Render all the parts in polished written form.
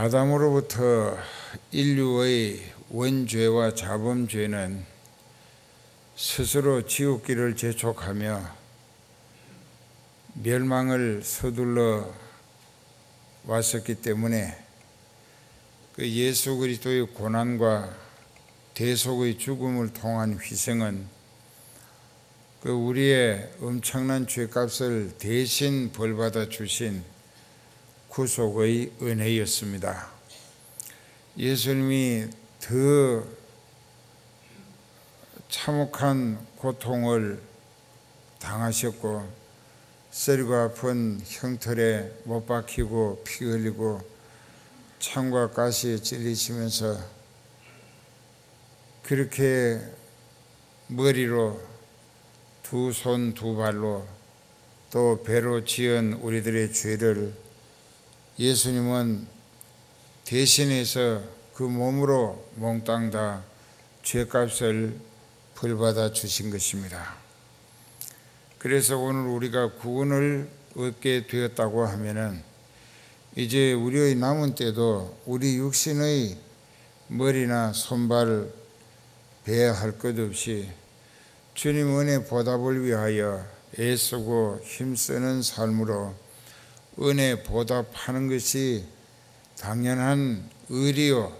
아담으로부터 인류의 원죄와 자범죄는 스스로 지옥길을 재촉하며 멸망을 서둘러 왔었기 때문에 그 예수 그리스도의 고난과 대속의 죽음을 통한 희생은 그 우리의 엄청난 죄값을 대신 벌받아 주신 구속의 은혜였습니다. 예수님이 더 참혹한 고통을 당하셨고 썰과 아픈 형틀에 못 박히고 피 흘리고 창과 가시에 찔리시면서 그렇게 머리로 두 손 두 발로 또 배로 지은 우리들의 죄를 예수님은 대신해서 그 몸으로 몽땅 다 죄값을 벌받아 주신 것입니다. 그래서 오늘 우리가 구원을 얻게 되었다고 하면은 이제 우리의 남은 때도 우리 육신의 머리나 손발 배야 할 것 없이 주님 은혜 보답을 위하여 애쓰고 힘쓰는 삶으로 은혜 보답하는 것이 당연한 의리요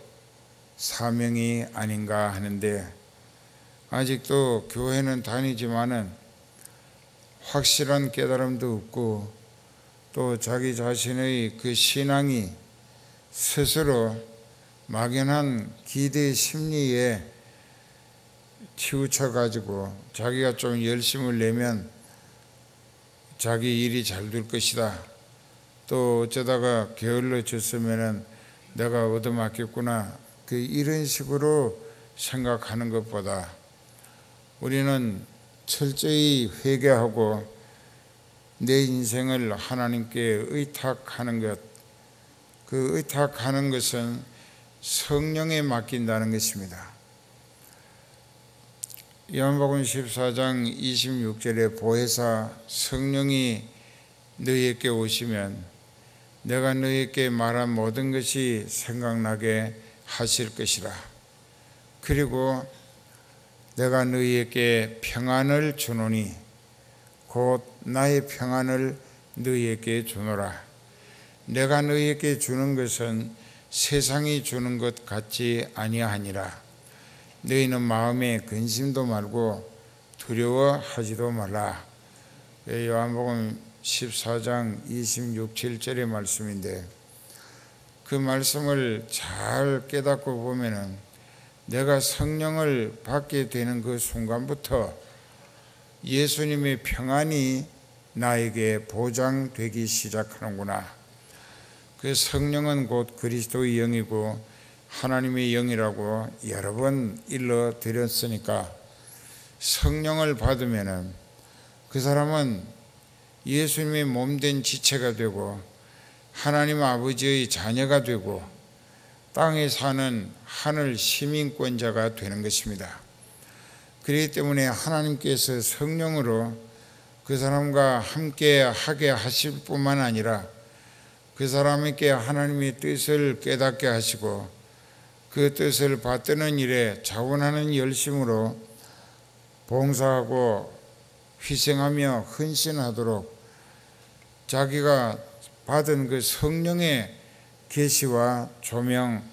사명이 아닌가 하는데, 아직도 교회는 다니지만은 확실한 깨달음도 없고 또 자기 자신의 그 신앙이 스스로 막연한 기대 심리에 치우쳐 가지고 자기가 좀 열심을 내면 자기 일이 잘 될 것이다, 또 어쩌다가 게을러졌으면은 내가 얻어맞겠구나, 그 이런 식으로 생각하는 것보다 우리는 철저히 회개하고 내 인생을 하나님께 의탁하는 것, 그 의탁하는 것은 성령에 맡긴다는 것입니다. 요한복음 14장 26절에 보혜사 성령이 너희에게 오시면 내가 너희에게 말한 모든 것이 생각나게 하실 것이라. 그리고 내가 너희에게 평안을 주노니 곧 나의 평안을 너희에게 주노라. 내가 너희에게 주는 것은 세상이 주는 것 같지 아니하니라. 너희는 마음에 근심도 말고 두려워하지도 말라. 요한복음 14장 26, 7절의 말씀인데, 그 말씀을 잘 깨닫고 보면은 내가 성령을 받게 되는 그 순간부터 예수님의 평안이 나에게 보장되기 시작하는구나. 그 성령은 곧 그리스도의 영이고 하나님의 영이라고 여러 번 일러드렸으니까 성령을 받으면은 그 사람은 예수님의 몸된 지체가 되고 하나님 아버지의 자녀가 되고 땅에 사는 하늘 시민권자가 되는 것입니다. 그렇기 때문에 하나님께서 성령으로 그 사람과 함께 하게 하실 뿐만 아니라 그 사람에게 하나님의 뜻을 깨닫게 하시고 그 뜻을 받드는 일에 자원하는 열심으로 봉사하고 희생하며 헌신하도록 자기가 받은 그 성령의 계시와 조명,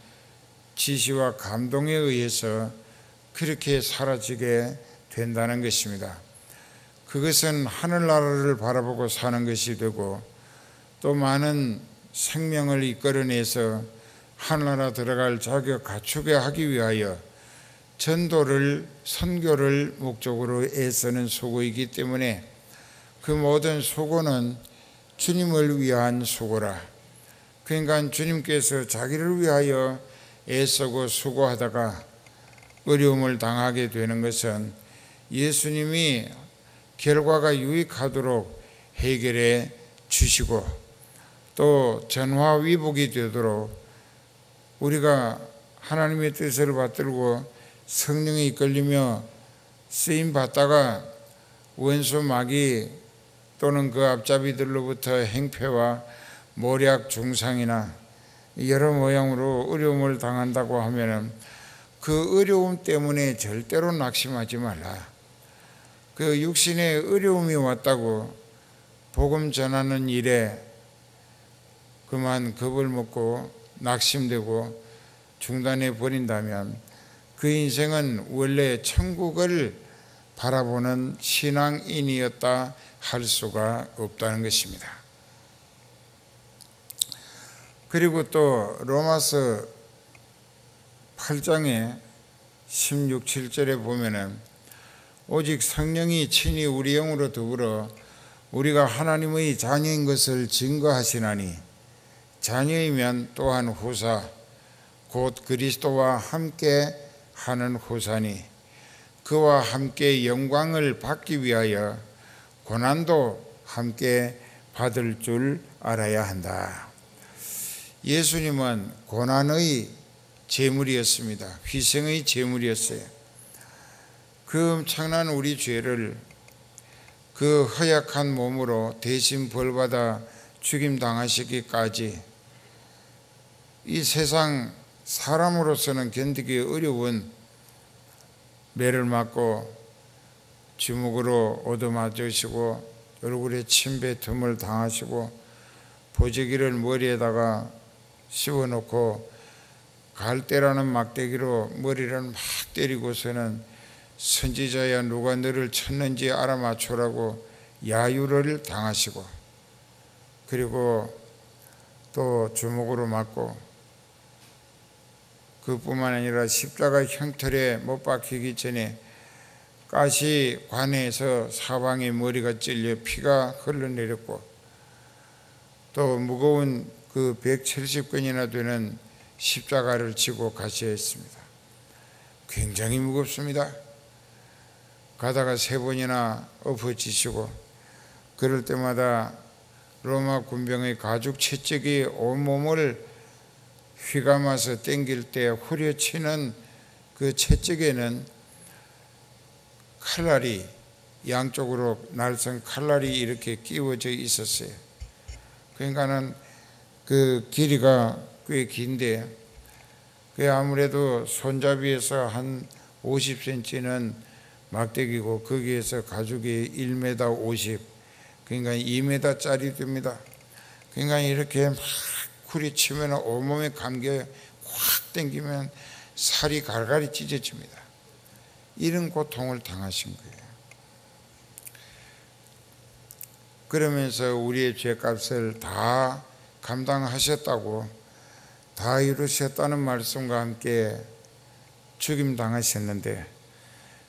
지시와 감동에 의해서 그렇게 사라지게 된다는 것입니다. 그것은 하늘나라를 바라보고 사는 것이 되고 또 많은 생명을 이끌어내서 하늘나라 들어갈 자격 갖추게 하기 위하여 전도를, 선교를 목적으로 애쓰는 수고이기 때문에 그 모든 수고는 주님을 위한 수고라. 그러니까 주님께서 자기를 위하여 애쓰고 수고하다가 어려움을 당하게 되는 것은 예수님이 결과가 유익하도록 해결해 주시고 또 전화위복이 되도록 우리가 하나님의 뜻을 받들고 성령에 이끌리며 쓰임 받다가 원수 마귀 또는 그 앞잡이들로부터 행패와 모략 중상이나 여러 모양으로 어려움을 당한다고 하면은 그 어려움 때문에 절대로 낙심하지 말라. 그 육신의 어려움이 왔다고 복음 전하는 일에 그만 겁을 먹고 낙심되고 중단해 버린다면 그 인생은 원래 천국을 바라보는 신앙인이었다 할 수가 없다는 것입니다. 그리고 또 로마서 8장에 16, 17절에 보면은 오직 성령이 친히 우리 영으로 더불어 우리가 하나님의 자녀인 것을 증거하시나니 자녀이면 또한 후사 곧 그리스도와 함께 하는 후사니 그와 함께 영광을 받기 위하여 고난도 함께 받을 줄 알아야 한다. 예수님은 고난의 제물이었습니다. 희생의 제물이었어요. 그 엄청난 우리 죄를 그 허약한 몸으로 대신 벌받아 죽임당하시기까지 이 세상 사람으로서는 견디기 어려운 매를 맞고 주먹으로 얻어맞으시고 얼굴에 침뱉음을 당하시고 보재기를 머리에다가 씌워놓고 갈대라는 막대기로 머리를 막 때리고서는 선지자야 누가 너를 쳤는지 알아맞추라고 야유를 당하시고 그리고 또 주먹으로 맞고 그뿐만 아니라 십자가 형틀에 못 박히기 전에 가시관에서 사방에 머리가 찔려 피가 흘러내렸고 또 무거운 그 170근이나 되는 십자가를 지고 가셔야 했습니다. 굉장히 무겁습니다. 가다가 3번이나 엎어지시고 그럴 때마다 로마 군병의 가죽 채찍이 온몸을 휘감아서 땡길 때 후려치는 그 채찍에는 칼날이 양쪽으로 날선 칼날이 이렇게 끼워져 있었어요. 그러니까는 그 길이가 꽤 긴데 그 아무래도 손잡이에서 한 50cm는 막대기고 거기에서 가죽이 1m 50 그러니까 2m짜리 됩니다. 그러니까 이렇게 막 후리치면 온몸에 감겨 확 당기면 살이 갈갈이 찢어집니다. 이런 고통을 당하신 거예요. 그러면서 우리의 죄값을 다 감당하셨다고 다 이루셨다는 말씀과 함께 죽임당하셨는데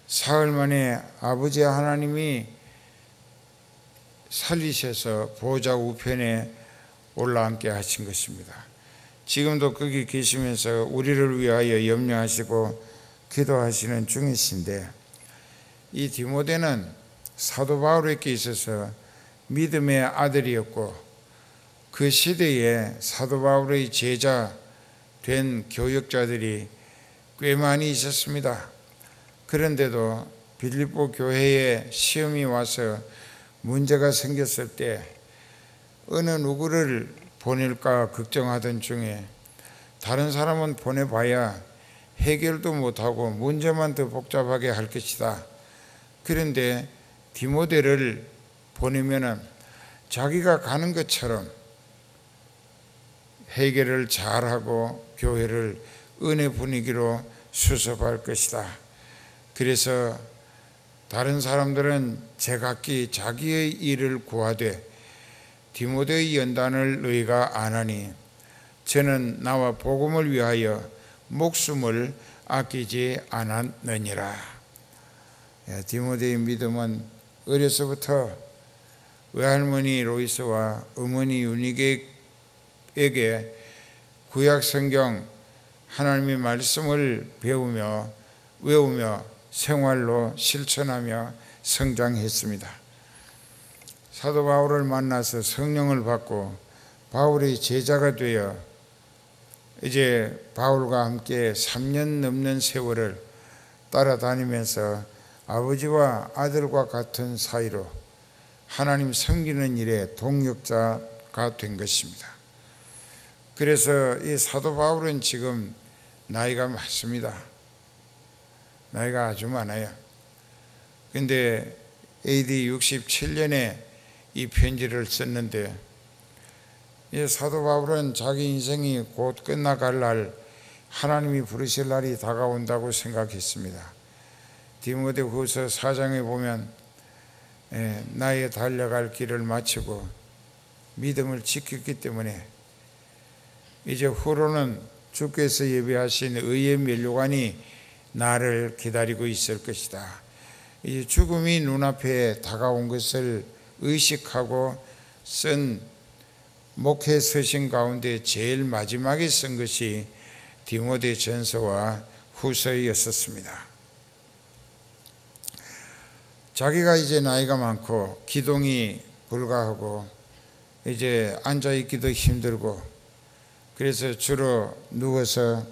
사흘 만에 아버지 하나님이 살리셔서 보좌 우편에 올라앉게 하신 것입니다. 지금도 거기 계시면서 우리를 위하여 염려하시고 기도하시는 중이신데 이 디모데는 사도 바울에게 있어서 믿음의 아들이었고 그 시대에 사도 바울의 제자 된 교역자들이 꽤 많이 있었습니다. 그런데도 빌립보 교회에 시험이 와서 문제가 생겼을 때 어느 누구를 보낼까 걱정하던 중에 다른 사람은 보내봐야 해결도 못하고 문제만 더 복잡하게 할 것이다. 그런데 디모데를 보내면 자기가 가는 것처럼 해결을 잘하고 교회를 은혜 분위기로 수습할 것이다. 그래서 다른 사람들은 제각기 자기의 일을 구하되 디모데의 연단을 너희가 아나니 저는 나와 복음을 위하여 목숨을 아끼지 않았느니라. 디모데의 믿음은 어려서부터 외할머니 로이스와 어머니 유니게에게 구약 성경 하나님의 말씀을 배우며 외우며 생활로 실천하며 성장했습니다. 사도 바울을 만나서 성령을 받고 바울의 제자가 되어 이제 바울과 함께 3년 넘는 세월을 따라다니면서 아버지와 아들과 같은 사이로 하나님 섬기는 일에 동역자가 된 것입니다. 그래서 이 사도 바울은 지금 나이가 많습니다. 나이가 아주 많아요. 근데 AD 67년에 이 편지를 썼는데, 이 사도 바울은 자기 인생이 곧 끝나갈 날, 하나님이 부르실 날이 다가온다고 생각했습니다. 디모데후서 4장에 보면 나의 달려갈 길을 마치고 믿음을 지켰기 때문에 이제 후로는 주께서 예비하신 의의 면류관이 나를 기다리고 있을 것이다. 이 죽음이 눈앞에 다가온 것을 의식하고 쓴 목회 서신 가운데 제일 마지막에 쓴 것이 디모데 전서와 후서였었습니다. 자기가 이제 나이가 많고 기동이 불가하고 이제 앉아있기도 힘들고, 그래서 주로 누워서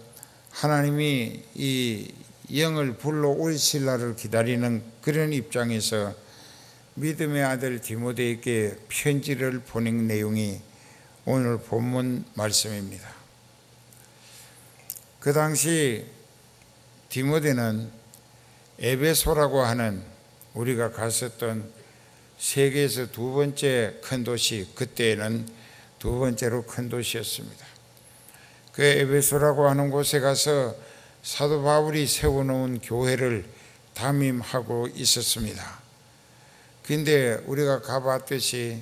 하나님이 이 영을 불러오실 날을 기다리는 그런 입장에서 믿음의 아들 디모데에게 편지를 보낸 내용이 오늘 본문 말씀입니다. 그 당시 디모데는 에베소라고 하는 우리가 갔었던 세계에서 두 번째 큰 도시, 그때는 두 번째로 큰 도시였습니다. 그 에베소라고 하는 곳에 가서 사도 바울이 세워놓은 교회를 담임하고 있었습니다. 근데 우리가 가봤듯이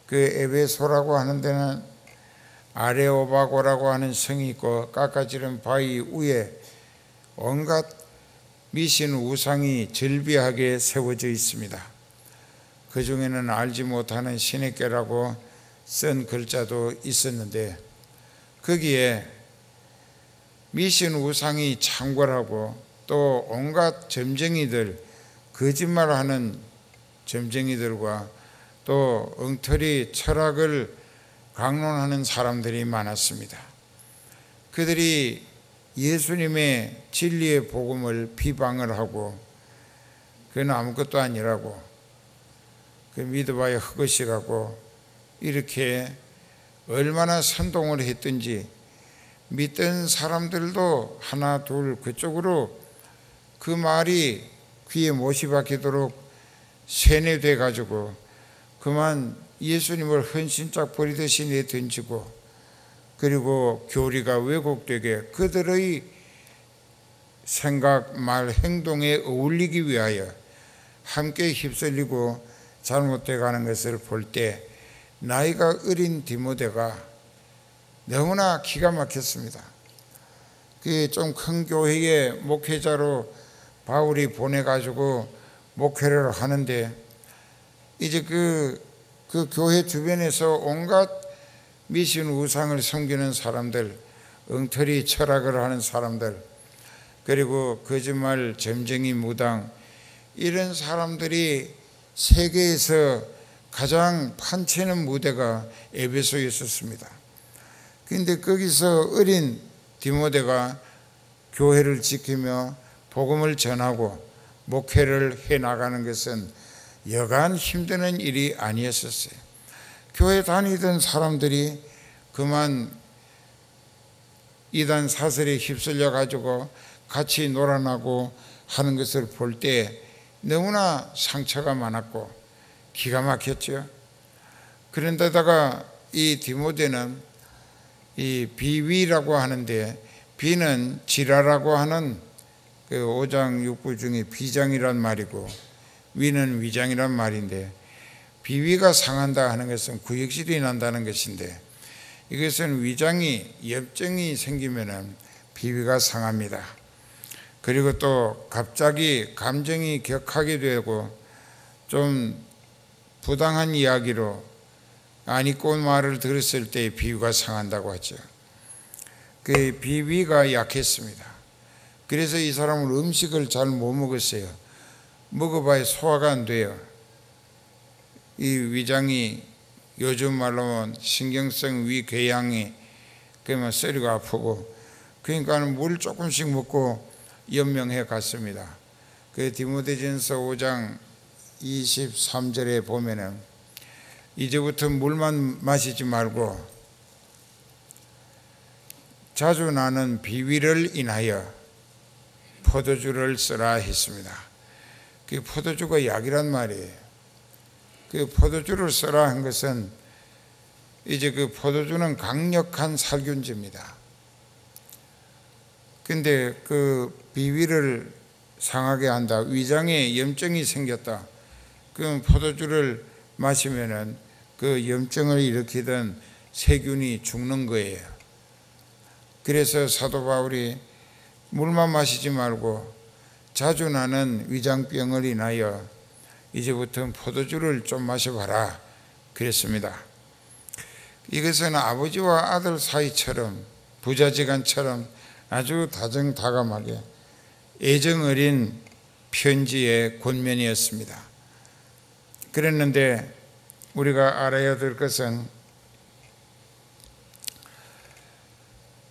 그 에베소라고 하는 데는 아레오바고라고 하는 성이 있고 깎아지른 바위 위에 온갖 미신 우상이 절비하게 세워져 있습니다. 그 중에는 알지 못하는 시내께라고 쓴 글자도 있었는데, 거기에 미신 우상이 창궐하고 또 온갖 점쟁이들, 거짓말하는 점쟁이들과 또 엉터리 철학을 강론하는 사람들이 많았습니다. 그들이 예수님의 진리의 복음을 비방을 하고 그건 아무것도 아니라고, 그 믿어봐야 헛것이라고 이렇게 얼마나 선동을 했든지 믿던 사람들도 하나 둘 그쪽으로 그 말이 귀에 못이 박히도록 세뇌돼 가지고 그만 예수님을 헌신짝 버리듯이 내던지고, 그리고 교리가 왜곡되게 그들의 생각, 말, 행동에 어울리기 위하여 함께 휩쓸리고 잘못돼 가는 것을 볼 때 나이가 어린 디모데가 너무나 기가 막혔습니다. 그 좀 큰 교회의 목회자로 바울이 보내가지고 목회를 하는데, 이제 그 교회 주변에서 온갖 미신 우상을 섬기는 사람들, 엉터리 철학을 하는 사람들, 그리고 거짓말 점쟁이 무당, 이런 사람들이 세계에서 가장 판치는 무대가 에베소였었습니다. 그런데 거기서 어린 디모데가 교회를 지키며 복음을 전하고 목회를 해나가는 것은 여간 힘드는 일이 아니었었어요. 교회 다니던 사람들이 그만 이단 사설에 휩쓸려 가지고 같이 놀아나고 하는 것을 볼 때 너무나 상처가 많았고 기가 막혔죠. 그런데다가 이 디모데는 이 비위라고 하는데, 비는 지라라고 하는 그 5장 6부 중에 비장이란 말이고 위는 위장이란 말인데, 비위가 상한다 하는 것은 구역질이 난다는 것인데, 이것은 위장이 염증이 생기면은 비위가 상합니다. 그리고 또 갑자기 감정이 격하게 되고 좀 부당한 이야기로 아니꼬 말을 들었을 때 비위가 상한다고 하죠. 그 비위가 약했습니다. 그래서 이 사람은 음식을 잘 못 먹었어요. 먹어봐야 소화가 안 돼요. 이 위장이 요즘 말로는 신경성 위궤양이 그러면 쇠리가 아프고, 그러니까 물 조금씩 먹고 연명해 갔습니다. 그 디모데전서 5장 23절에 보면은 이제부터 물만 마시지 말고 자주 나는 비위를 인하여 포도주를 쓰라 했습니다. 그 포도주가 약이란 말이에요. 그 포도주를 쓰라 한 것은 이제 그 포도주는 강력한 살균제입니다. 근데 그 비위를 상하게 한다, 위장에 염증이 생겼다, 그럼 포도주를 마시면은 그 염증을 일으키던 세균이 죽는 거예요. 그래서 사도 바울이 물만 마시지 말고 자주 나는 위장병을 인하여 이제부터 포도주를 좀 마셔봐라 그랬습니다. 이것은 아버지와 아들 사이처럼, 부자지간처럼 아주 다정다감하게 애정 어린 편지의 권면이었습니다. 그랬는데 우리가 알아야 될 것은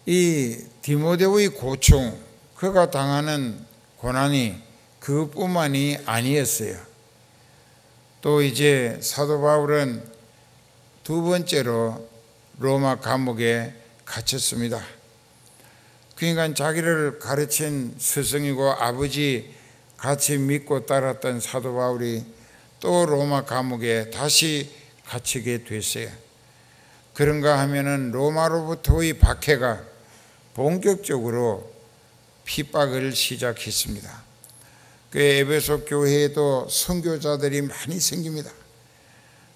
이 디모데의 고충, 그가 당하는 고난이 그것뿐만이 아니었어요. 또 이제 사도 바울은 두 번째로 로마 감옥에 갇혔습니다. 그러니까 자기를 가르친 스승이고 아버지 같이 믿고 따랐던 사도 바울이 또 로마 감옥에 다시 갇히게 됐어요. 그런가 하면은 로마로부터의 박해가 본격적으로 핍박을 시작했습니다. 그 에베소 교회에도 선교자들이 많이 생깁니다.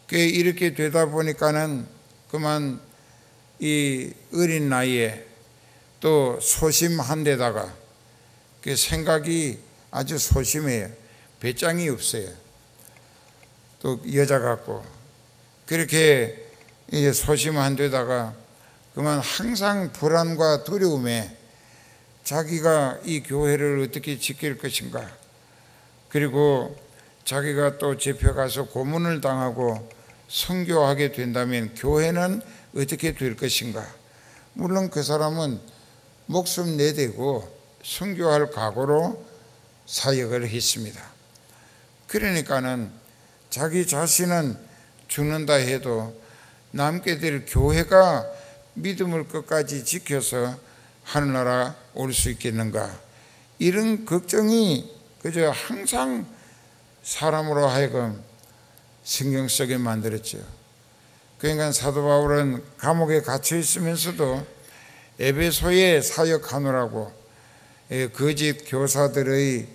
그 이렇게 되다 보니까는 그만 이 어린 나이에 또 소심한 데다가 그 생각이 아주 소심해요. 배짱이 없어요. 또 여자 같고 그렇게 이제 소심한 데다가 그만 항상 불안과 두려움에 자기가 이 교회를 어떻게 지킬 것인가, 그리고 자기가 또 잡혀가서 고문을 당하고 선교하게 된다면 교회는 어떻게 될 것인가. 물론 그 사람은 목숨 내대고 선교할 각오로 사역을 했습니다. 그러니까는 자기 자신은 죽는다 해도 남게 될 교회가 믿음을 끝까지 지켜서 하늘나라 올 수 있겠는가, 이런 걱정이 그저 항상 사람으로 하여금 신경 쓰게 만들었죠. 그러니까 사도 바울은 감옥에 갇혀 있으면서도 에베소에 사역하느라고 거짓 교사들의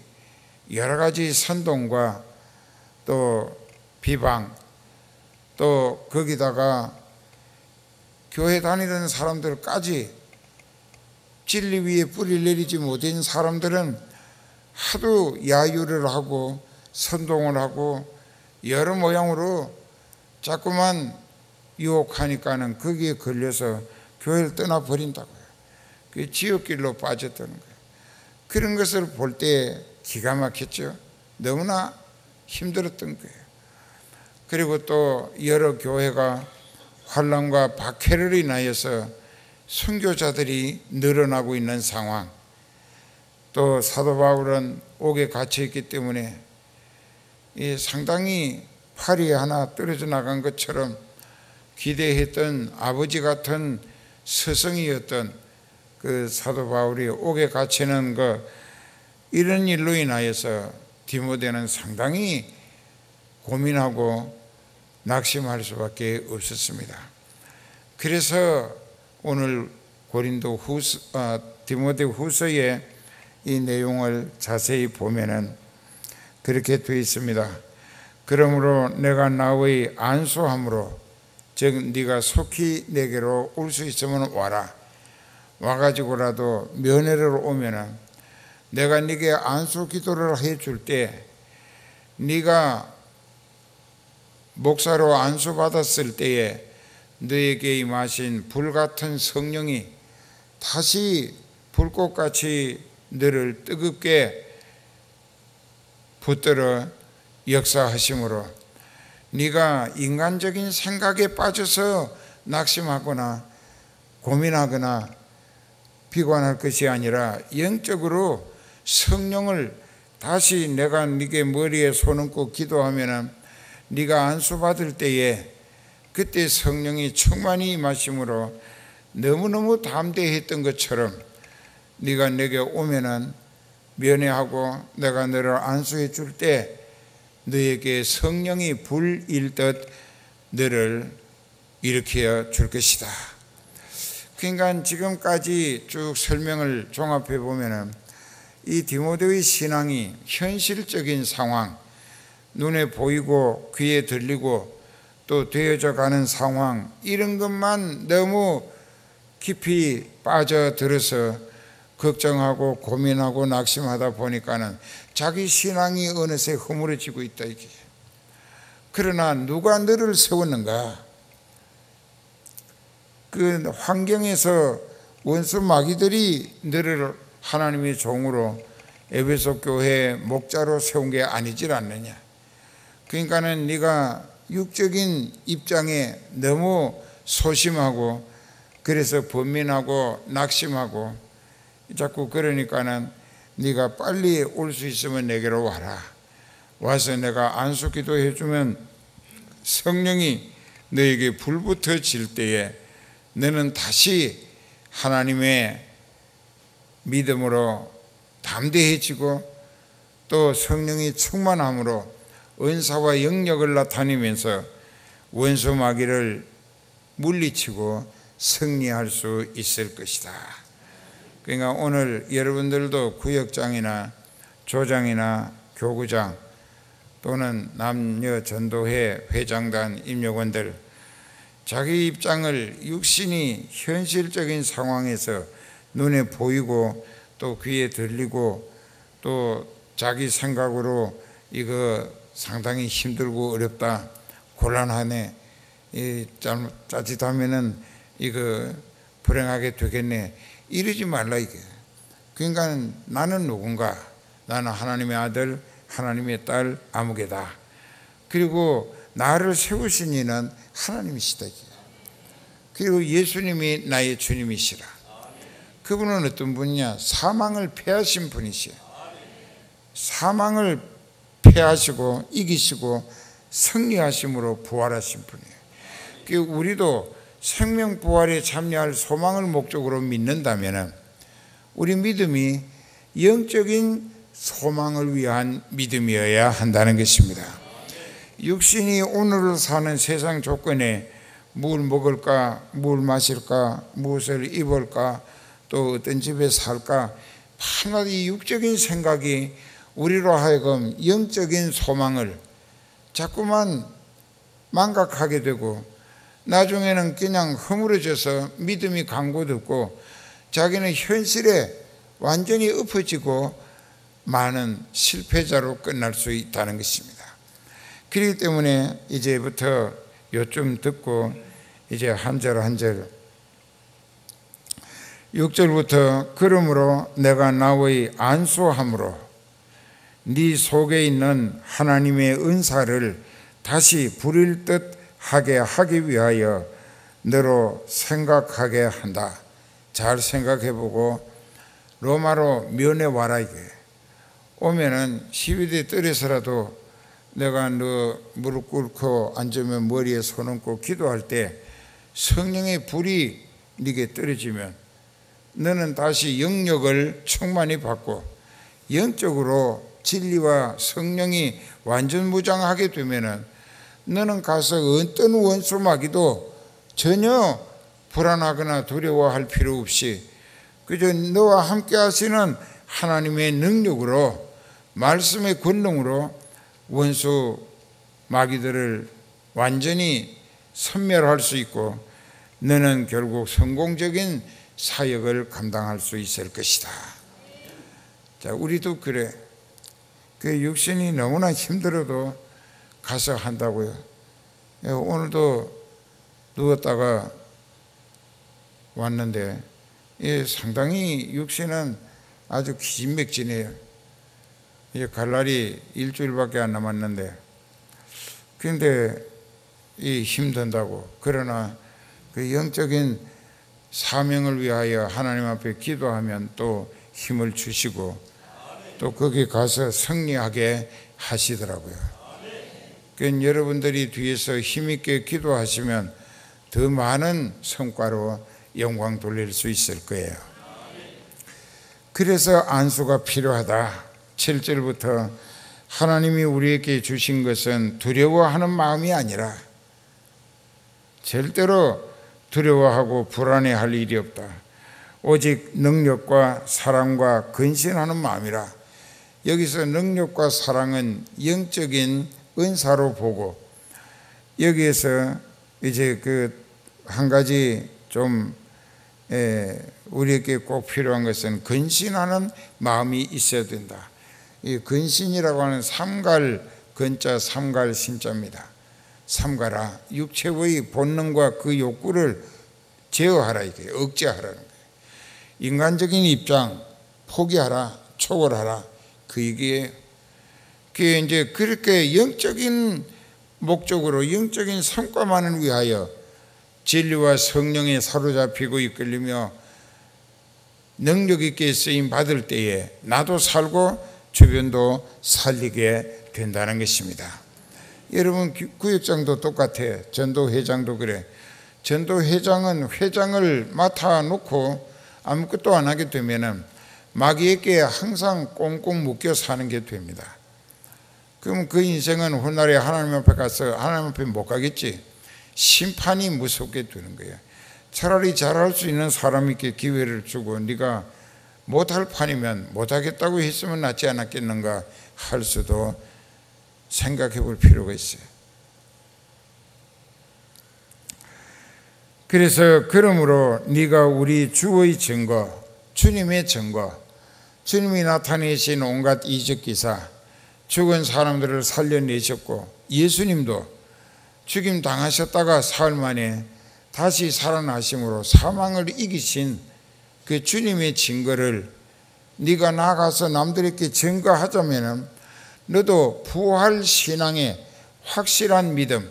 여러 가지 선동과 또 비방, 또 거기다가 교회 다니던 사람들까지 진리 위에 뿌리를 내리지 못한 사람들은 하도 야유를 하고 선동을 하고 여러 모양으로 자꾸만 유혹하니까는 거기에 걸려서 교회를 떠나버린다고요. 그 지옥길로 빠졌다는 거예요. 그런 것을 볼 때 기가 막혔죠. 너무나 힘들었던 거예요. 그리고 또 여러 교회가 환난과 박해를 인하여서 선교자들이 늘어나고 있는 상황, 또 사도 바울은 옥에 갇혀 있기 때문에 상당히 팔이 하나 떨어져 나간 것처럼 기대했던 아버지 같은 스승이었던 그 사도 바울이 옥에 갇히는 것, 이런 일로 인하여서 디모데는 상당히 고민하고 낙심할 수밖에 없었습니다. 그래서 오늘 디모데 후서의 이 내용을 자세히 보면은 그렇게 되어 있습니다. 그러므로 내가 나의 안수함으로, 즉 네가 속히 내게로 올 수 있으면 와라. 와가지고라도 면회를 오면은 내가 네게 안수 기도를 해줄 때, 네가 목사로 안수 받았을 때에 너에게 임하신 불같은 성령이 다시 불꽃같이 너를 뜨겁게 붙들어 역사하심으로 네가 인간적인 생각에 빠져서 낙심하거나 고민하거나 비관할 것이 아니라 영적으로 성령을 다시 내가 네게 머리에 손 얹고 기도하면은 네가 안수받을 때에 그때 성령이 충만히 임하심으로 너무너무 담대했던 것처럼 네가 내게 오면은 면회하고 내가 너를 안수해 줄 때 너에게 성령이 불일 듯 너를 일으켜 줄 것이다. 그러니까 지금까지 쭉 설명을 종합해 보면은 이 디모데의 신앙이 현실적인 상황, 눈에 보이고 귀에 들리고 또 되어져 가는 상황, 이런 것만 너무 깊이 빠져들어서 걱정하고 고민하고 낙심하다 보니까는 자기 신앙이 어느새 허물어지고 있다 이게. 그러나 누가 너를 세웠는가? 그 환경에서 원수 마귀들이 너를 하나님의 종으로 에베소 교회 목자로 세운 게 아니질 않느냐. 그러니까는 네가 육적인 입장에 너무 소심하고 그래서 번민하고 낙심하고 자꾸 그러니까는 네가 빨리 올 수 있으면 내게로 와라. 와서 내가 안수 기도해 주면 성령이 너에게 불붙어 질 때에 너는 다시 하나님의 믿음으로 담대해지고 또 성령이 충만함으로 은사와 영역을 나타내면서 원수 마귀를 물리치고 승리할 수 있을 것이다. 그러니까 오늘 여러분들도 구역장이나 조장이나 교구장 또는 남녀 전도회 회장단 임역원들 자기 입장을 육신이 현실적인 상황에서 눈에 보이고 또 귀에 들리고 또 자기 생각으로 이거 상당히 힘들고 어렵다, 곤란하네, 자칫하면은 이거 불행하게 되겠네, 이러지 말라 이게. 그러니까 나는 누군가? 나는 하나님의 아들, 하나님의 딸 아무개다. 그리고 나를 세우신 이는 하나님이시다 이게. 그리고 예수님이 나의 주님이시라. 그분은 어떤 분이냐? 사망을 패하신 분이시요. 사망을 패하시고 이기시고 승리하심으로 부활하신 분이에요. 우리도 생명 부활에 참여할 소망을 목적으로 믿는다면 우리 믿음이 영적인 소망을 위한 믿음이어야 한다는 것입니다. 육신이 오늘을 사는 세상 조건에 뭘 먹을까, 뭘 마실까, 무엇을 입을까, 또 어떤 집에 살까, 하나의 육적인 생각이 우리로 하여금 영적인 소망을 자꾸만 망각하게 되고 나중에는 그냥 허물어져서 믿음이 강고듣고 자기는 현실에 완전히 엎어지고 많은 실패자로 끝날 수 있다는 것입니다. 그렇기 때문에 이제부터 요쯤 듣고 이제 한 절 한 절 6절부터 그러므로 내가 나의 안수함으로 네 속에 있는 하나님의 은사를 다시 부릴 듯 하게 하기 위하여 너로 생각하게 한다. 잘 생각해보고 로마로 면회 와라 이게. 오면은 12대 뜰에서라도 내가 너 무릎 꿇고 앉으면 머리에 손 얹고 기도할 때 성령의 불이 네게 떨어지면 너는 다시 영역을 충만히 받고 영적으로 진리와 성령이 완전 무장하게 되면은 너는 가서 어떤 원수 마귀도 전혀 불안하거나 두려워할 필요 없이 그저 너와 함께 하시는 하나님의 능력으로 말씀의 권능으로 원수 마귀들을 완전히 섬멸할 수 있고 너는 결국 성공적인 사역을 감당할 수 있을 것이다. 자, 우리도 그래. 그 육신이 너무나 힘들어도 가서 한다고요. 오늘도 누웠다가 왔는데 상당히 육신은 아주 기진맥진해요. 이제 갈 날이 일주일밖에 안 남았는데 그런데 이 힘든다고. 그러나 그 영적인 사명을 위하여 하나님 앞에 기도하면 또 힘을 주시고 또 거기 가서 승리하게 하시더라고요. 그러니까 여러분들이 뒤에서 힘있게 기도하시면 더 많은 성과로 영광 돌릴 수 있을 거예요. 그래서 안수가 필요하다. 7절부터 하나님이 우리에게 주신 것은 두려워하는 마음이 아니라, 절대로 두려워하고 불안해할 일이 없다. 오직 능력과 사랑과 근신하는 마음이라. 여기서 능력과 사랑은 영적인 은사로 보고, 여기에서 이제 그 한 가지 좀 우리에게 꼭 필요한 것은 근신하는 마음이 있어야 된다. 이 근신이라고 하는 삼갈 근자 삼갈 신자입니다. 삼가라, 육체의 본능과 그 욕구를 제어하라, 이게 억제하라는 거예요. 인간적인 입장 포기하라, 초월하라, 그 얘기예요. 그게 이제 그렇게 영적인 목적으로 영적인 성과만을 위하여 진리와 성령에 사로잡히고 이끌리며 능력 있게 쓰임 받을 때에 나도 살고 주변도 살리게 된다는 것입니다. 여러분, 구역장도 똑같아. 전도회장도 그래. 전도회장은 회장을 맡아놓고 아무것도 안 하게 되면 마귀에게 항상 꽁꽁 묶여 사는 게 됩니다. 그럼 그 인생은 훗날에 하나님 앞에 가서 하나님 앞에 못 가겠지. 심판이 무섭게 되는 거예요. 차라리 잘할 수 있는 사람에게 기회를 주고 네가 못할 판이면 못하겠다고 했으면 낫지 않았겠는가 할 수도 생각해 볼 필요가 있어요. 그래서 그러므로 네가 우리 주의 증거, 주님의 증거, 주님이 나타내신 온갖 이적 기사, 죽은 사람들을 살려내셨고 예수님도 죽임 당하셨다가 사흘 만에 다시 살아나심으로 사망을 이기신 그 주님의 증거를 네가 나가서 남들에게 증거하자면 너도 부활 신앙의 확실한 믿음,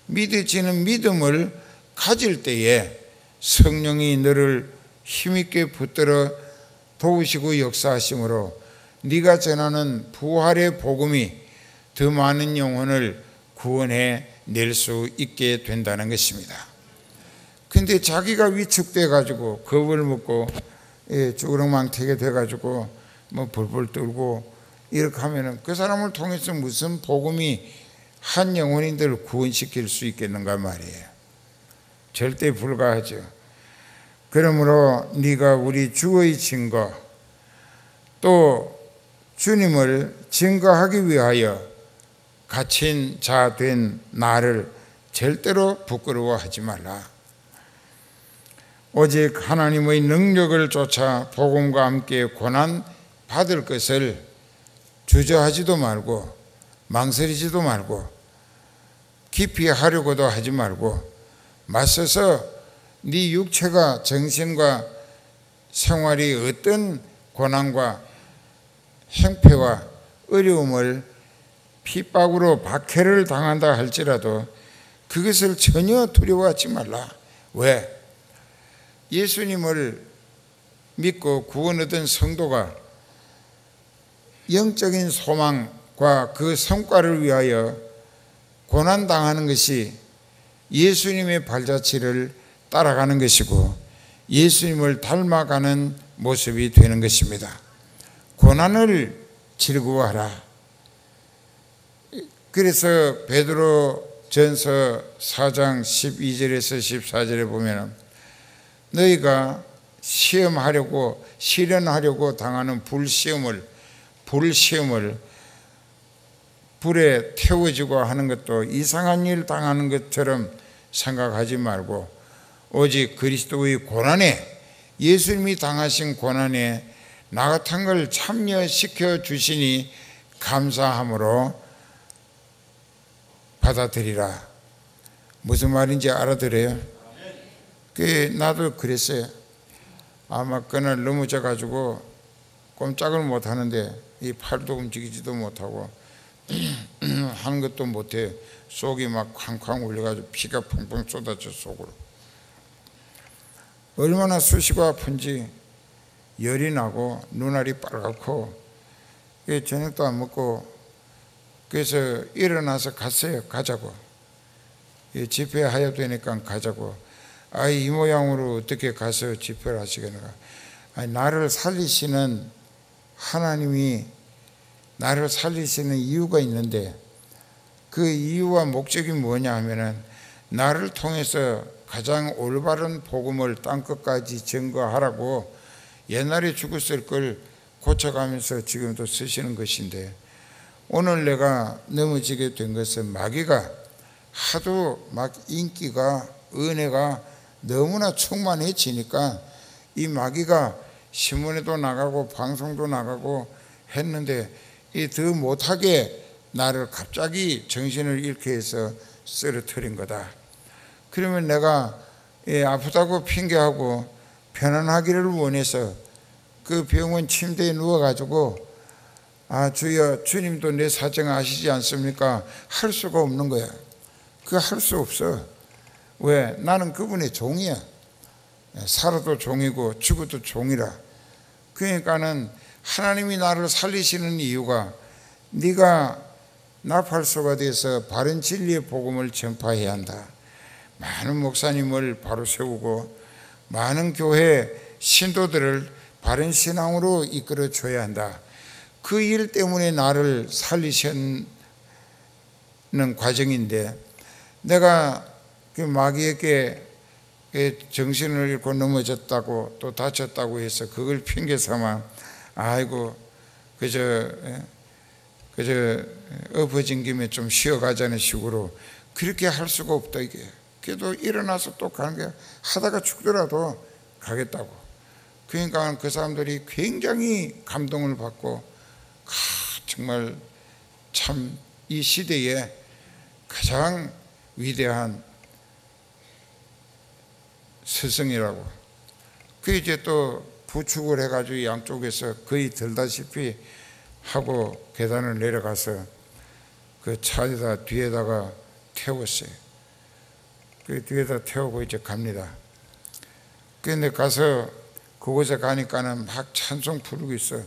믿어지는 믿음을 가질 때에 성령이 너를 힘있게 붙들어 도우시고 역사하심으로 네가 전하는 부활의 복음이 더 많은 영혼을 구원해 낼 수 있게 된다는 것입니다. 근데 자기가 위축돼 가지고 겁을 먹고 쭈그렁망태게 돼 가지고 뭐 벌벌 떨고 이렇게 하면은 그 사람을 통해서 무슨 복음이 한 영혼인들을 구원시킬 수 있겠는가 말이에요. 절대 불가하죠. 그러므로 네가 우리 주의 증거, 또 주님을 증거하기 위하여 갇힌 자 된 나를 절대로 부끄러워하지 말라. 오직 하나님의 능력을 쫓아 복음과 함께 고난 받을 것을 주저하지도 말고 망설이지도 말고 깊이 하려고도 하지 말고 맞서서 네 육체가 정신과 생활이 어떤 고난과 행패와 어려움을 핍박으로 박해를 당한다 할지라도 그것을 전혀 두려워하지 말라. 왜? 예수님을 믿고 구원 얻은 성도가 영적인 소망과 그 성과를 위하여 고난당하는 것이 예수님의 발자취를 따라가는 것이고 예수님을 닮아가는 모습이 되는 것입니다. 고난을 즐거워하라. 그래서 베드로 전서 4장 12절에서 14절에 보면 너희가 시험하려고 실현하려고 당하는 불시험을 불에 태워지고 하는 것도 이상한 일 당하는 것처럼 생각하지 말고 오직 그리스도의 고난에, 예수님이 당하신 고난에 나 같은 걸 참여시켜 주시니 감사함으로 받아들이라. 무슨 말인지 알아들어요? 나도 그랬어요. 아마 그날 넘어져 가지고 꼼짝을 못 하는데 이 팔도 움직이지도 못하고 하는 것도 못해. 속이 막 쾅쾅 울려가지고 피가 펑펑 쏟아져 속으로. 얼마나 쑤시고 아픈지 열이 나고 눈알이 빨갛고 저녁도 안 먹고 그래서 일어나서 갔어요. 가자고. 집회하여 되니까 가자고. 이 모양으로 어떻게 가서 집회를 하시겠는가? 나를 살리시는 하나님이 나를 살리시는 이유가 있는데, 그 이유와 목적이 뭐냐 하면은 나를 통해서 가장 올바른 복음을 땅끝까지 증거하라고 옛날에 죽었을 걸 고쳐가면서 지금도 쓰시는 것인데, 오늘 내가 넘어지게 된 것은 마귀가 하도 막 인기가, 은혜가 너무나 충만해지니까 이 마귀가 신문에도 나가고 방송도 나가고 했는데 이 더 못하게 나를 갑자기 정신을 잃게 해서 쓰러뜨린 거다. 그러면 내가 아프다고 핑계하고 편안하기를 원해서 그 병원 침대에 누워가지고 주여, 주님도 내 사정 아시지 않습니까? 할 수가 없는 거야. 그거 할 수 없어. 왜? 나는 그분의 종이야. 살아도 종이고 죽어도 종이라. 그러니까는 하나님이 나를 살리시는 이유가 네가 나팔소가 돼서 바른 진리의 복음을 전파해야 한다. 많은 목사님을 바로 세우고 많은 교회 신도들을 바른 신앙으로 이끌어 줘야 한다. 그 일 때문에 나를 살리시는 과정인데, 내가 그 마귀에게 정신을 잃고 넘어졌다고 또 다쳤다고 해서 그걸 핑계 삼아 그저 엎어진 김에 좀 쉬어가자는 식으로 그렇게 할 수가 없다. 이게 그래도 일어나서 또 가는 게, 하다가 죽더라도 가겠다고. 그러니까 그 사람들이 굉장히 감동을 받고 정말 참 이 시대에 가장 위대한 스승이라고. 그 이제 또 부축을 해가지고 양쪽에서 거의 들다시피 하고 계단을 내려가서 그 차에다 뒤에다가 태웠어요. 그 뒤에다 태우고 이제 갑니다. 그런데 가서 그곳에 가니까는 막 찬송 부르고 있어.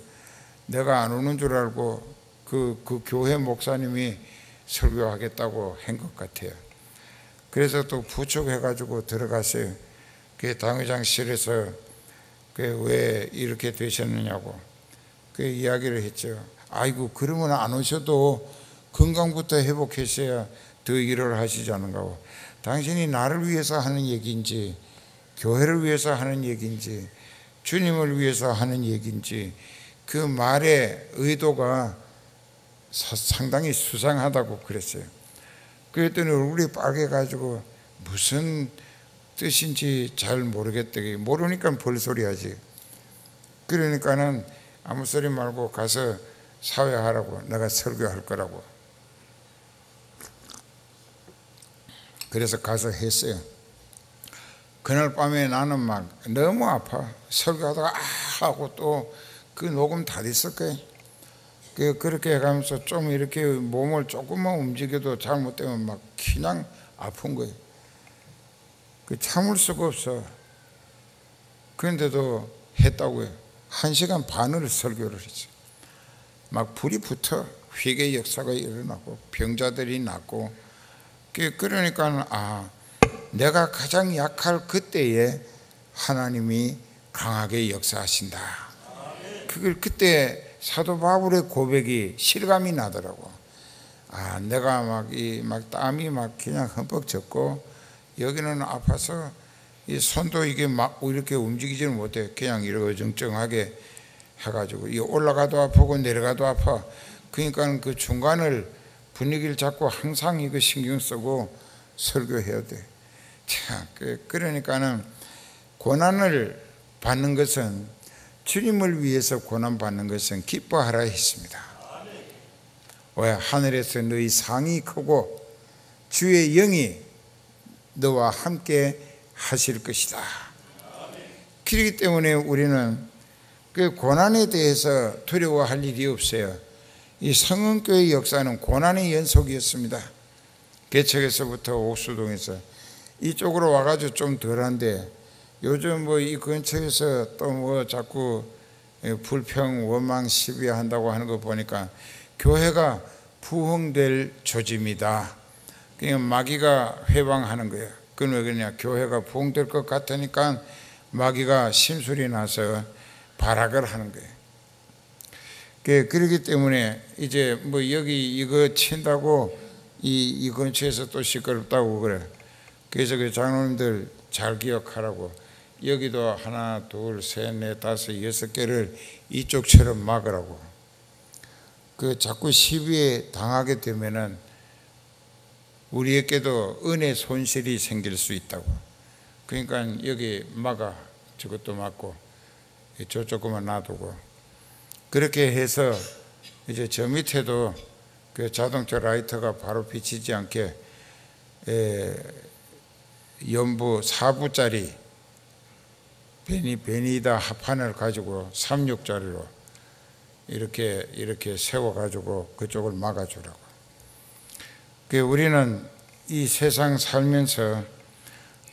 내가 안 오는 줄 알고 그 교회 목사님이 설교하겠다고 한 것 같아요. 그래서 또 부축해가지고 들어갔어요. 그 당회장실에서 왜 이렇게 되셨느냐고 그 이야기를 했죠. 그러면 안 오셔도 건강부터 회복했어야 더 일을 하시지 않은가. 당신이 나를 위해서 하는 얘기인지, 교회를 위해서 하는 얘기인지, 주님을 위해서 하는 얘기인지 그 말의 의도가 상당히 수상하다고 그랬어요. 그랬더니 얼굴이 빨개가지고 무슨 뜻인지 잘 모르겠다. 모르니까 벌소리 하지. 그러니까는 아무 소리 말고 가서 사회하라고, 내가 설교할 거라고. 그래서 가서 했어요. 그날 밤에 나는 막 너무 아파. 설교하다가 하고 또 그 녹음 다 됐을 거예요. 그렇게 해가면서 좀 이렇게 몸을 조금만 움직여도 잘못되면 막 그냥 아픈 거예요. 참을 수가 없어. 그런데도 했다고요. 1시간 반을 설교를 했죠. 막 불이 붙어 회개 역사가 일어나고 병자들이 낫고. 그러니까 내가 가장 약할 그때에 하나님이 강하게 역사하신다. 그때 사도 바울의 고백이 실감이 나더라고. 내가 막 땀이 막 그냥 흠뻑 젖고 여기는 아파서 이 손도 이게 막 이렇게 움직이지는 못해. 그냥 이렇게 어정쩡하게 해가지고 이 올라가도 아프고 내려가도 아파. 그러니까 그 중간을 분위기를 잡고 항상 이거 신경 쓰고 설교해야 돼. 자, 그러니까는 고난을 받는 것은, 주님을 위해서 고난 받는 것은 기뻐하라 했습니다. 왜? 하늘에서 너희 상이 크고 주의 영이 너와 함께 하실 것이다. 그렇기 때문에 우리는 그 고난에 대해서 두려워할 일이 없어요. 이 성은교회 역사는 고난의 연속이었습니다. 개척에서부터 옥수동에서 이쪽으로 와가지고 좀 덜한데, 요즘 이 근처에서 또 자꾸 불평, 원망, 시비 한다고 하는 거 보니까 교회가 부흥될 조짐이다. 그냥 마귀가 회방하는 거예요. 그건 왜 그러냐? 교회가 부흥될 것 같으니까 마귀가 심술이 나서 발악을 하는 거예요. 그렇기 때문에 이제 뭐 여기 이거 친다고 이 근처에서 또 시끄럽다고 그래. 그래서 그 장로님들 잘 기억하라고, 여기도 하나, 둘, 셋, 넷, 다섯, 6개를 이쪽처럼 막으라고. 그 자꾸 시비에 당하게 되면은 우리에게도 은혜 손실이 생길 수 있다고. 그러니까 여기 막아, 저것도 막고 저쪽만 놔두고, 그렇게 해서 이제 저 밑에도 그 자동차 라이터가 바로 비치지 않게 연부 4부짜리 베니다 합판을 가지고 36짜리로 이렇게 세워가지고 그쪽을 막아주라고. 우리는 이 세상 살면서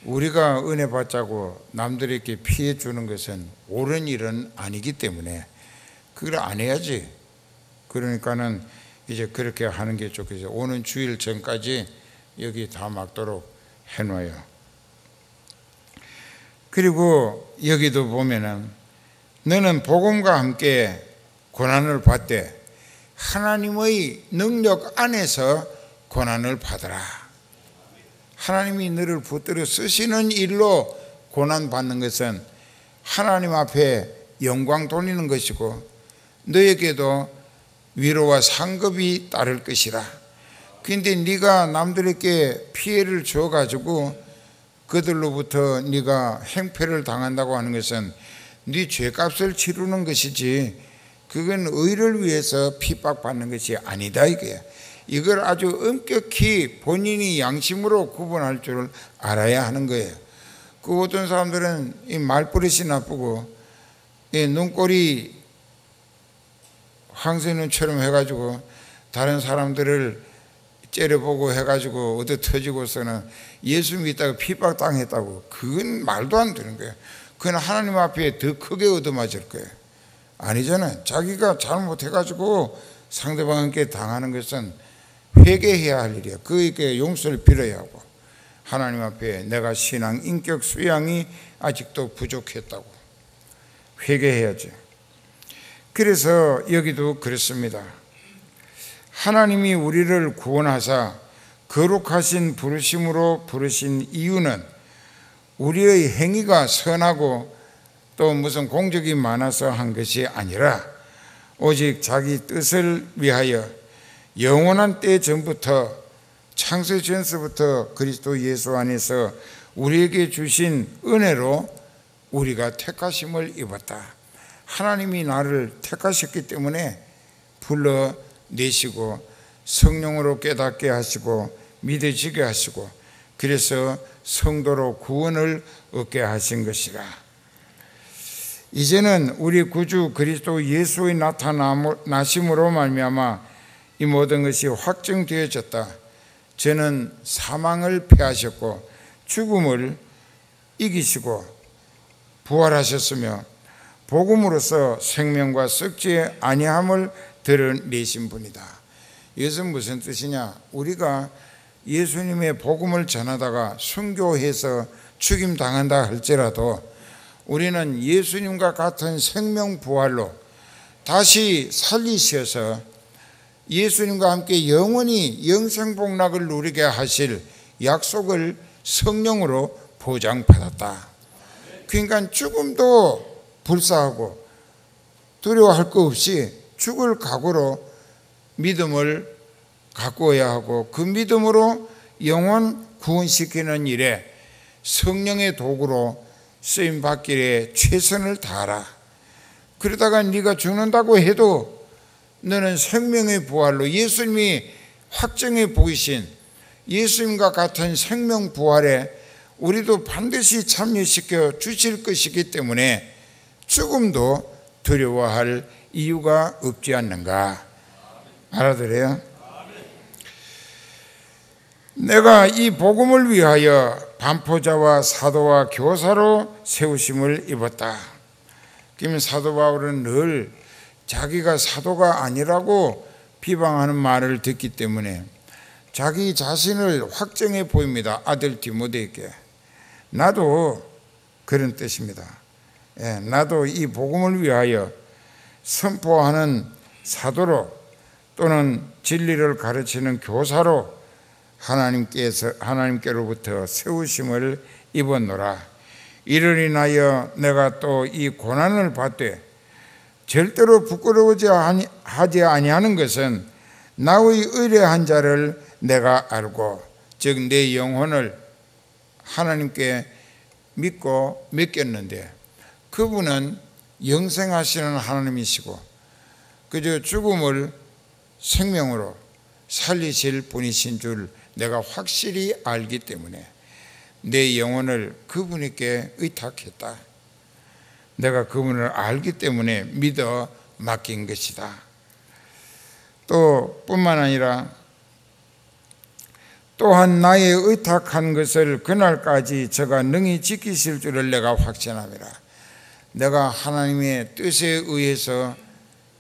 우리가 은혜 받자고 남들에게 피해 주는 것은 옳은 일은 아니기 때문에 그걸 안 해야지. 그러니까는 이제 그렇게 하는 게 좋겠죠. 오는 주일 전까지 여기 다 막도록 해놔요. 그리고 여기도 보면은 너는 복음과 함께 고난을 받되 하나님의 능력 안에서 고난을 받으라. 하나님이 너를 붙들어 쓰시는 일로 고난 받는 것은 하나님 앞에 영광 돌리는 것이고 너에게도 위로와 상급이 따를 것이라. 그런데 네가 남들에게 피해를 줘가지고 그들로부터 네가 행패를 당한다고 하는 것은 네 죄값을 치르는 것이지, 그건 의를 위해서 핍박받는 것이 아니다 이거야. 이걸 아주 엄격히 본인이 양심으로 구분할 줄 알아야 하는 거예요. 그 어떤 사람들은 이 말버릇이 나쁘고 이 눈꼬리 황새눈처럼 해가지고 다른 사람들을 째려보고 해가지고 얻어 터지고서는 예수 믿다가 핍박당했다고. 그건 말도 안 되는 거예요. 그건 하나님 앞에 더 크게 얻어맞을 거예요. 아니잖아요. 자기가 잘못해가지고 상대방에게 당하는 것은 회개해야 할 일이야. 그에게 용서를 빌어야 하고, 하나님 앞에 내가 신앙 인격 수양이 아직도 부족했다고 회개해야지. 그래서 여기도 그렇습니다. 하나님이 우리를 구원하사 거룩하신 부르심으로 부르신 이유는 우리의 행위가 선하고 또 무슨 공적이 많아서 한 것이 아니라 오직 자기 뜻을 위하여 영원한 때 전부터, 창세 전서부터 그리스도 예수 안에서 우리에게 주신 은혜로 우리가 택하심을 입었다. 하나님이 나를 택하셨기 때문에 불러내시고 성령으로 깨닫게 하시고 믿어지게 하시고, 그래서 성도로 구원을 얻게 하신 것이라. 이제는 우리 구주 그리스도 예수의 나타나심으로 말미암아 이 모든 것이 확정되어졌다. 저는 사망을 패하셨고 죽음을 이기시고 부활하셨으며 복음으로써 생명과 썩지 아니함을 드러내신 분이다. 이것은 무슨 뜻이냐? 우리가 예수님의 복음을 전하다가 순교해서 죽임당한다 할지라도 우리는 예수님과 같은 생명 부활로 다시 살리셔서 예수님과 함께 영원히 영생복락을 누리게 하실 약속을 성령으로 보장받았다. 그러니까 죽음도 불사하고 두려워할 거 없이 죽을 각오로 믿음을 가꾸어야 하고, 그 믿음으로 영원 구원시키는 일에 성령의 도구로 쓰임받기에 최선을 다하라. 그러다가 네가 죽는다고 해도 너는 생명의 부활로 예수님이 확정해 보이신 예수님과 같은 생명 부활에 우리도 반드시 참여시켜 주실 것이기 때문에 죽음도 두려워할 이유가 없지 않는가. 알아들어요? 내가 이 복음을 위하여 반포자와 사도와 교사로 세우심을 입었다. 그러면 사도 바울은 늘 자기가 사도가 아니라고 비방하는 말을 듣기 때문에 자기 자신을 확정해 보입니다. 아들 디모데에게. 나도 그런 뜻입니다. 나도 이 복음을 위하여 선포하는 사도로 또는 진리를 가르치는 교사로 하나님께로부터 세우심을 입었노라. 이를 인하여 내가 또 이 고난을 받되 절대로 부끄러워하지 아니하는 것은 나의 의뢰한 자를 내가 알고, 즉 내 영혼을 하나님께 믿고 맡겼는데 그분은 영생하시는 하나님이시고 그저 죽음을 생명으로 살리실 분이신 줄 내가 확실히 알기 때문에 내 영혼을 그분에게 의탁했다. 내가 그분을 알기 때문에 믿어 맡긴 것이다. 또 뿐만 아니라 또한 나의 의탁한 것을 그날까지 저가 능히 지키실 줄을 내가 확신함이라. 내가 하나님의 뜻에 의해서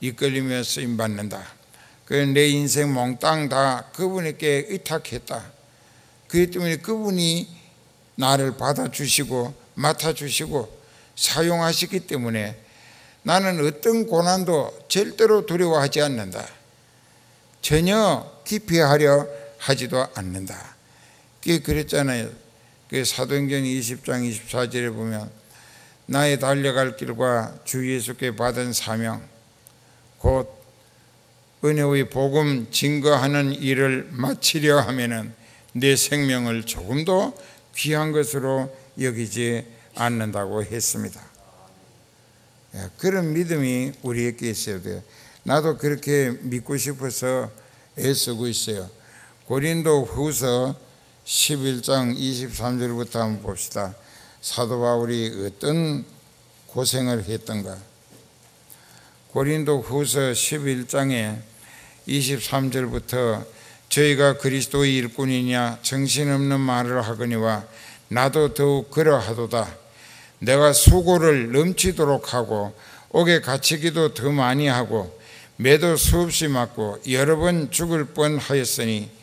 이끌리며 쓰임받는다. 내 인생 몽땅 다 그분에게 의탁했다. 그렇기 때문에 그분이 나를 받아주시고 맡아주시고 사용하시기 때문에 나는 어떤 고난도 절대로 두려워하지 않는다. 전혀 기피하려 하지도 않는다. 그게 그랬잖아요. 사도행전 20장 24절에 보면 나의 달려갈 길과 주 예수께 받은 사명 곧 은혜의 복음 증거하는 일을 마치려 하면은 내 생명을 조금도 귀한 것으로 여기지 않는다고 했습니다. 그런 믿음이 우리에게 있어야 돼요. 나도 그렇게 믿고 싶어서 애쓰고 있어요. 고린도 후서 11장 23절부터 한번 봅시다. 사도 바울이 어떤 고생을 했던가. 고린도 후서 11장에 23절부터 저희가 그리스도의 일꾼이냐 정신없는 말을 하거니와 나도 더욱 그러하도다. 내가 수고를 넘치도록 하고 옥에 갇히기도 더 많이 하고 매도 수없이 맞고 여러 번 죽을 뻔하였으니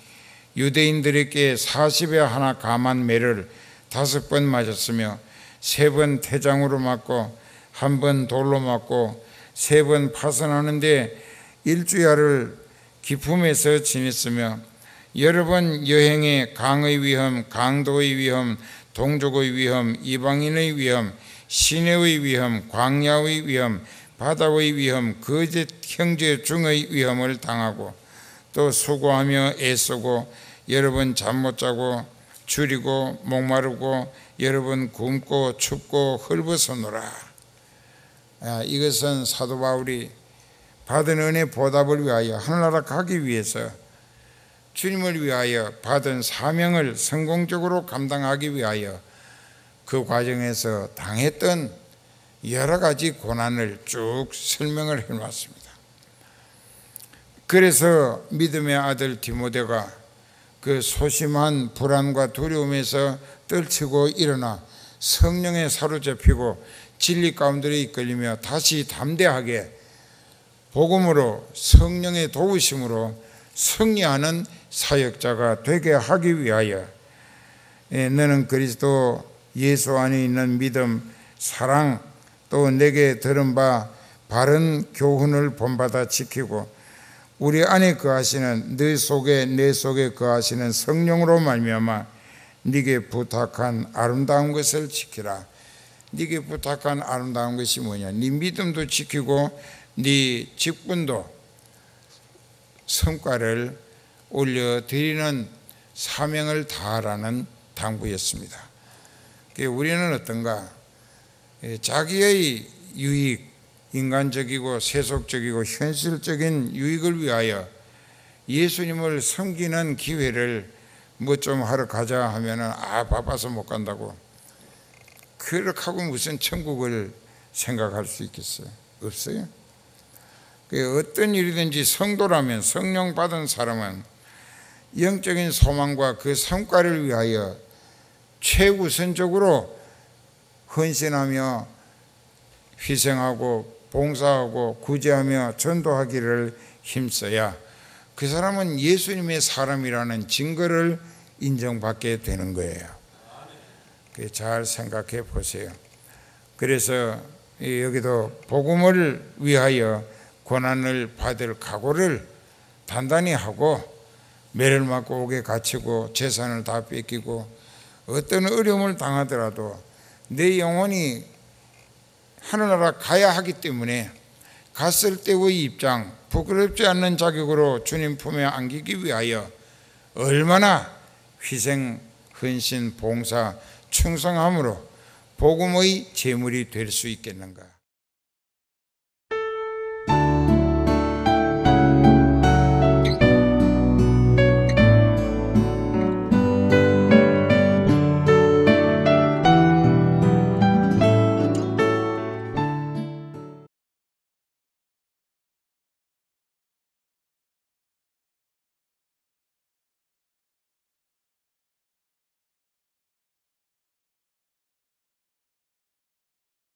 유대인들에게 40에 하나 감한 매를 5번 맞았으며 3번 태장으로 맞고 1번 돌로 맞고 3번 파선하는데 일주야를 기품에서 지냈으며 여러 번 여행에 강의 위험, 강도의 위험, 동족의 위험, 이방인의 위험, 시내의 위험, 광야의 위험, 바다의 위험, 거짓 형제 중의 위험을 당하고 또 수고하며 애쓰고 여러 번 잠 못 자고 줄이고 목마르고 여러 번 굶고 춥고 헐벗어노라. 이것은 사도 바울이 받은 은혜 보답을 위하여 하늘나라 가기 위해서 주님을 위하여 받은 사명을 성공적으로 감당하기 위하여 그 과정에서 당했던 여러 가지 고난을 쭉 설명을 해놨습니다. 그래서 믿음의 아들 디모데가 그 소심한 불안과 두려움에서 떨치고 일어나 성령에 사로잡히고 진리 가운데로 이끌리며 다시 담대하게 복음으로 성령의 도우심으로 승리하는 사역자가 되게 하기 위하여 너는 그리스도 예수 안에 있는 믿음, 사랑, 또 내게 들은 바 바른 교훈을 본받아 지키고 우리 안에 거하시는 내 속에 거하시는 성령으로 말미암아 네게 부탁한 아름다운 것을 지키라. 네게 부탁한 아름다운 것이 뭐냐? 네 믿음도 지키고 네 직분도 성과를 올려드리는 사명을 다하라는 당부였습니다. 우리는 어떤가? 자기의 유익, 인간적이고 세속적이고 현실적인 유익을 위하여 예수님을 섬기는 기회를 뭐 좀 하러 가자 하면은 바빠서 못 간다고. 그렇게 하고 무슨 천국을 생각할 수 있겠어요? 없어요. 어떤 일이든지 성도라면, 성령 받은 사람은 영적인 소망과 그 성과를 위하여 최우선적으로 헌신하며 희생하고 봉사하고 구제하며 전도하기를 힘써야 그 사람은 예수님의 사람이라는 증거를 인정받게 되는 거예요. 잘 생각해 보세요. 그래서 여기도 복음을 위하여 고난을 받을 각오를 단단히 하고 매를 맞고 옥에 갇히고 재산을 다 뺏기고 어떤 어려움을 당하더라도 내 영혼이 하늘나라 가야 하기 때문에 갔을 때의 입장, 부끄럽지 않는 자격으로 주님 품에 안기기 위하여 얼마나 희생, 헌신, 봉사, 충성함으로 복음의 제물이 될 수 있겠는가.